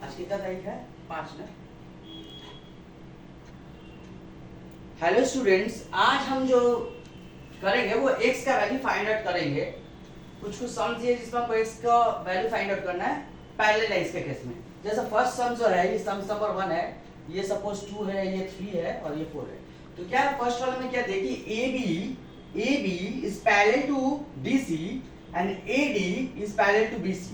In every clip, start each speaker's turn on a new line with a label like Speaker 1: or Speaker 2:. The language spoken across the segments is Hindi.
Speaker 1: आज कितना तारीख है? 5 ना। हेलो स्टूडेंट्स, आज हम जो करेंगे वो x का वैल्यू फाइंड आउट करेंगे। कुछ सम्स है जिसमें हमको x का वैल्यू फाइंड आउट करना है पैरेलल लाइंस के केस में। जैसे फर्स्ट सम जो है ये सम नंबर 1 है, ये सपोज 2 है, ये 3 है और ये 4 है। तो क्या फर्स्ट वाले में क्या देखिए, AB is parallel to DC and AD is parallel to BC.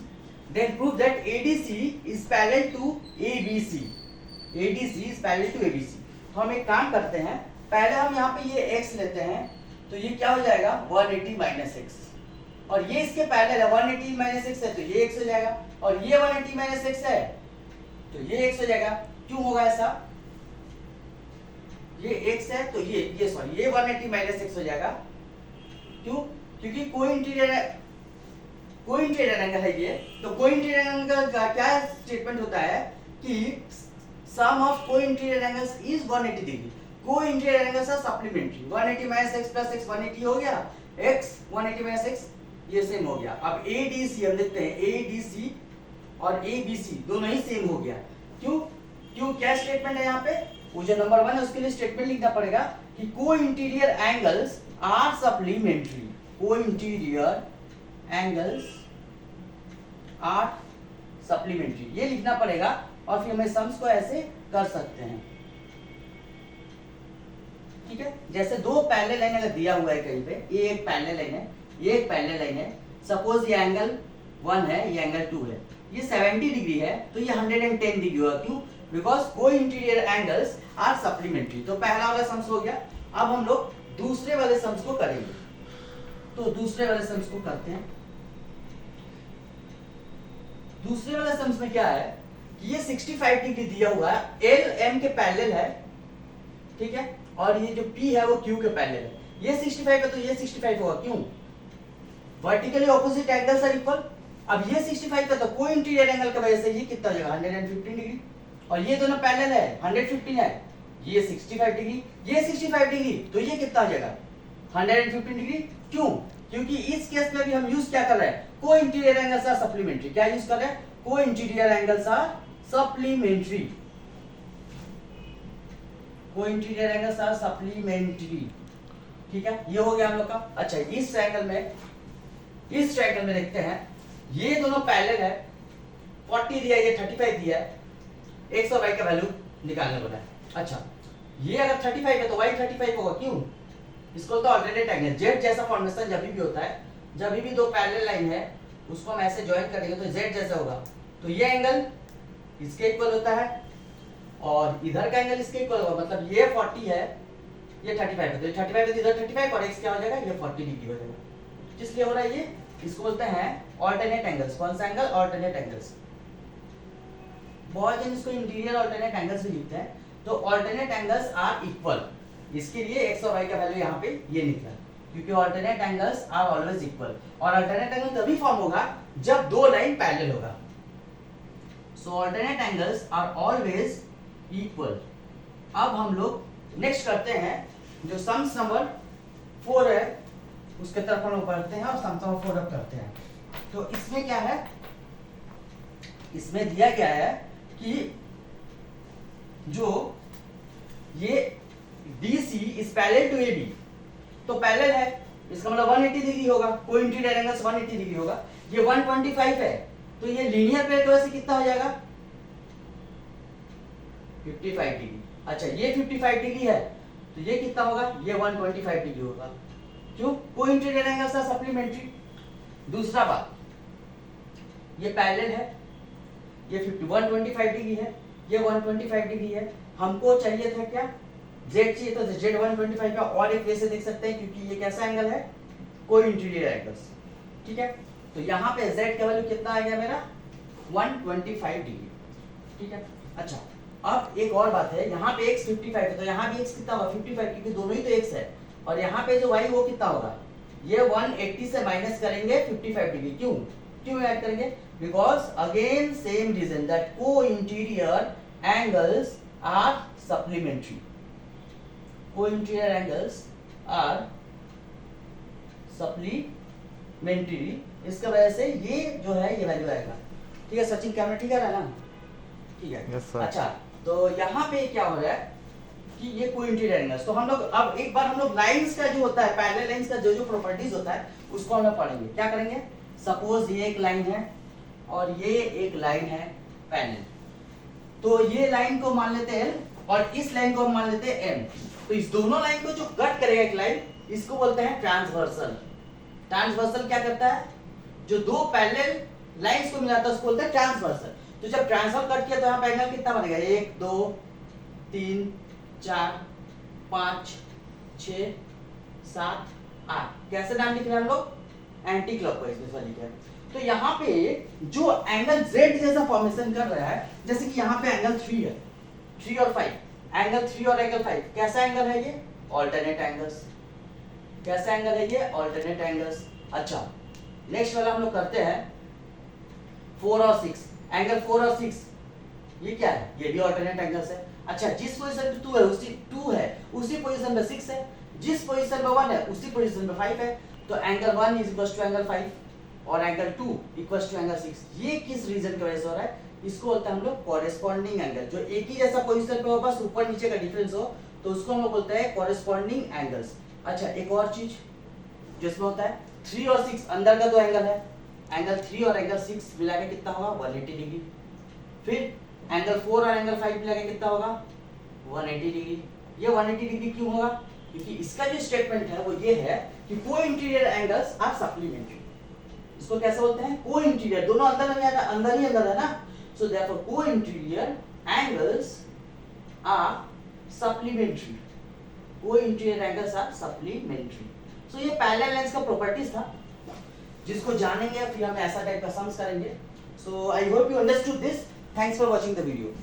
Speaker 1: Then prove that ADC is parallel to ABC. ADC is parallel to ABC. तो हम एक काम करते हैं, पहले हम यहाँ पे ये x लेते हैं, तो ये क्या हो जाएगा 180 माइनस x, और ये इसके पैरेलल है 180 माइनस x है तो ये x हो जाएगा, और ये 180 माइनस x है तो ये x हो जाएगा। क्यों होगा ऐसा? ये x है तो ये सॉरी ये 180 माइनस x हो जाएगा। क्यों? क्योंकि कोई इंटीरियर एंगल है ये, तो कोई इंटीरियर एंगल का क्या स्टेटमेंट होता है कि sum of co interior angles is 180 degree. Co interior angles are supplementary. 180 minus x plus x 180 हो गया, x 180 माइनस x ये सेम हो गया। अब ADC हम देखते हैं, ADC और ABC दोनों ही सेम हो गया। क्यों? क्या स्टेटमेंट है यहाँ पे? वो जो नंबर 1 है उसके लिए स्टेटमेंट लिखना पड़ेगा कि कोई इंटीरियर एंगल्स आर सप्लीमेंट्री। कोई इंटीरियर एंगल्स आर सप्लीमेंट्री, ये लिखना पड़ेगा और फिर हमें सम्स को ऐसे कर सकते हैं। ठीक है, जैसे दो पैरेलल लाइन अगर दिया हुआ है कहीं पे, ये एक पैरेलल लाइन है, ये एक पैरेलल लाइन है। सपोज ये एंगल 1 है, ये एंगल 2 है, ये 70 डिग्री है तो ये 110 डिग्री होगा। क्यों? बिकॉज कोई इंटीरियर एंगल्स आर सप्लीमेंट्री। तो पहला वाला सम्स हो गया। अब हम लोग दूसरे वाले सम्स को करेंगे, तो दूसरे वाले सम्स को करते हैं। दूसरे वाले सम्स में क्या है कि ये 65 डिग्री दिया हुआ है, L M के पैरेलल है, ठीक है, और ये जो P है वो Q के पैरेलल है। ये 65 है तो ये 65 होगा। क्यों? Vertically opposite angles are equal. अब ये 65 है तो कोई इंटीरियर एंगल की वजह से ये कितना हो जाएगा 115 डिग्री, और ये दोनों पैरेलल है 115 है, ये 65 डिग्री, ये 65 डिग्री, तो ये कितना हो जाएगा 115 डिग्री। क्यों? क्योंकि इस केस में भी हम यूज क्या कर रहे हैं, कोई इंटीरियर एंगल्स आर सप्लीमेंट्री। क्या यूज कर रहे हैं? कोई इंटीरियर एंगल्स आर सप्लीमेंट्री। कोई इंटीरियर एंगल्स आर सप्लीमेंट्री। ठीक है, ये हो गया हम लोग का। अच्छा, इस ट्रायंगल में देखते हैं, ये दोनों पैरेलल है, 40 दिया है, ये 35 दिया है, x और y का वैल्यू निकालने बोला है। अच्छा, ये अगर 35 है तो y 35 होगा। क्यों? इसको तो अल्टरनेट एंगल, z जैसा फॉर्मेशन जब भी होता है, जब भी दो पैरेलल लाइन है उसको हम ऐसे ज्वाइन करेंगे तो z जैसा होगा, तो ये एंगल इसके इक्वल होता है और इधर का एंगल इसके इक्वल होगा। मतलब ये 40 है, ये 35 है, तो ये 35 है तो इधर 35 और x क्या हो जाएगा, ये 40 डिग्री हो जाएगा। किस लिए हो रहा है ये? इसको बोलते हैं ऑल्टरनेट एंगल्स। कौन सा एंगल? Alternate angles. बहुत जन इसको इंटीरियर ऑल्टरनेट एंगल्स भी लिखते हैं। तो ऑल्टरनेट एंगल्स आर इक्वल, इसके लिए x और y का वैल्यू यहाँ पे ये निकला, क्योंकि alternate angles are always equal. और ऑल्टरनेट एंगल तभी फॉर्म होगा जब दो लाइन पैरेलल होगा। So alternate angles are always equal. अब हम लोग नेक्स्ट करते हैं, जो सम्स नंबर 4 है उसके तरफ हम बढ़ते हैं और सम्स नंबर 4 करते हैं। तो इसमें क्या है, इसमें दिया गया है कि जो ये DC is parallel to AB, तो पैरेलल है इसका मतलब 180 डिग्री होगा, कोई इंटीरियर एंगल 180 डिग्री होगा। ये 125 है तो ये लीनियर पेयर की वजह से कितना हो जाएगा 55 डिग्री। अच्छा, ये 55 डिग्री है तो ये कितना होगा, ये 125 डिग्री होगा। क्यों? कोई इंटीरियर एंगल सा सप्लीमेंट्री। दूसरा बात, ये पैरेलल है, ये 125 डिग्री है, ये 125 डिग्री है। हमको चाहिए था क्या, z चाहिए, तो z 125 का और एक वे से देख सकते हैं, क्योंकि ये कैसा एंगल है, कोई इंटीरियर एंगल्स। ठीक है, तो यहाँ पे z का वैल्यू कितना आ गया मेरा 125 डिग्री। ठीक है, अच्छा, अब एक और बात है, यहाँ पे x 55 है तो यहाँ भी x कितना होगा 55, क्योंकि दोनों ही तो x है। और यहाँ पे जो y वो कितना होगा, ये 180 से माइनस करेंगे 55 डिग्री। क्यों ऐड करेंगे? Because again same reason that co interior angles are supplementary. Co interior angles are supplementary, इसका वजह से ये जो है ये वैल्यू आएगा। ठीक है सचिन, कैमरा ठीक है ना? ठीक है
Speaker 2: Yes, sir.
Speaker 1: अच्छा, तो यहाँ पे क्या हो रहा है कि ये कोइंसिडेंट एंगल्स, तो हम लोग अब एक बार हम लोग लाइंस का जो होता है, पैरेलल लाइंस का जो जो प्रॉपर्टीज होता है उसको हम लोग पढ़ेंगे। क्या करेंगे, सपोज ये एक लाइन है और ये एक लाइन है पैरेलल, तो ये लाइन को मान लेते हैं L और इस लाइन को हम मान लेते हैं M। तो इस दोनों लाइन को जो कट करेगा एक लाइन, इसको बोलते हैं ट्रांसवर्सल। ट्रांसवर्सल क्या करता है, जो दो पैरेलल लाइंस को मिलाता है उसको बोलते हैं ट्रांसवर्सल। तो जब ट्रांसवर्सल कट किया तो यहाँ पे एंगल कितना बनेगा, 1 2 3 4 5 6 7 8। कैसे नाम लिख रहे हैं हम लोग, एंटी क्लॉकवाइज में लिख रहे हैं। तो यहाँ पे जो एंगल Z जैसा फॉर्मेशन कर रहा है, जैसे कि यहाँ पे एंगल 3 है, 3 और 5, एंगल 3 और एंगल 5 कैसा एंगल है ये, ऑल्टरनेट एंगल्स। कैसा एंगल है ये, ऑल्टरनेट एंगल्स। अच्छा नेक्स्ट वाला हम लोग करते हैं 4 और 6, एंगल 4 और 6 ये क्या है, ये भी ऑल्टरनेट एंगल्स है। अच्छा जिस पोजीशन पे 2 है उसी पोजीशन पे 6 है, जिस पोजीशन पे 1 है उसी पोजीशन पे 5 है। तो angle 1 is equal to angle 5 और एंगल 2 इक्वल टू एंगल 6। ये किस रीजन की वजह से हो रहा है, इसको बोलते हैं हम लोग कॉरेस्पॉन्डिंग एंगल। जो एक ही जैसा पोजीशन पे हो, बस ऊपर नीचे का डिफरेंस हो, तो उसको हम लोग बोलते हैं कॉरेस्पॉन्डिंग एंगल्स। अच्छा एक और चीज जिसमें होता है 3 और 6 अंदर का दो एंगल है, एंगल 3 और एंगल 6 मिला के कितना होगा, 180 डिग्री। फिर एंगल 4 और एंगल 5 मिला के कितना होगा, 180 डिग्री। ये 180 डिग्री क्यों होगा, क्योंकि इसका जो स्टेटमेंट है वो ये है कि को-इंटीरियर एंगल्स आर सप्लीमेंट्री। इसको कैसे बोलते हैं, को-इंटीरियर, दोनों अंदर नहीं आता, अंदर ही अंदर है ना। So therefore co-interior angles are supplementary. Co-interior angles are supplementary. So ये पैरेलल लाइंस का प्रॉपर्टीज था, जिसको जानेंगे फिर हम ऐसा टाइप का सम्स करेंगे। So I hope you understood this. Thanks for watching the video.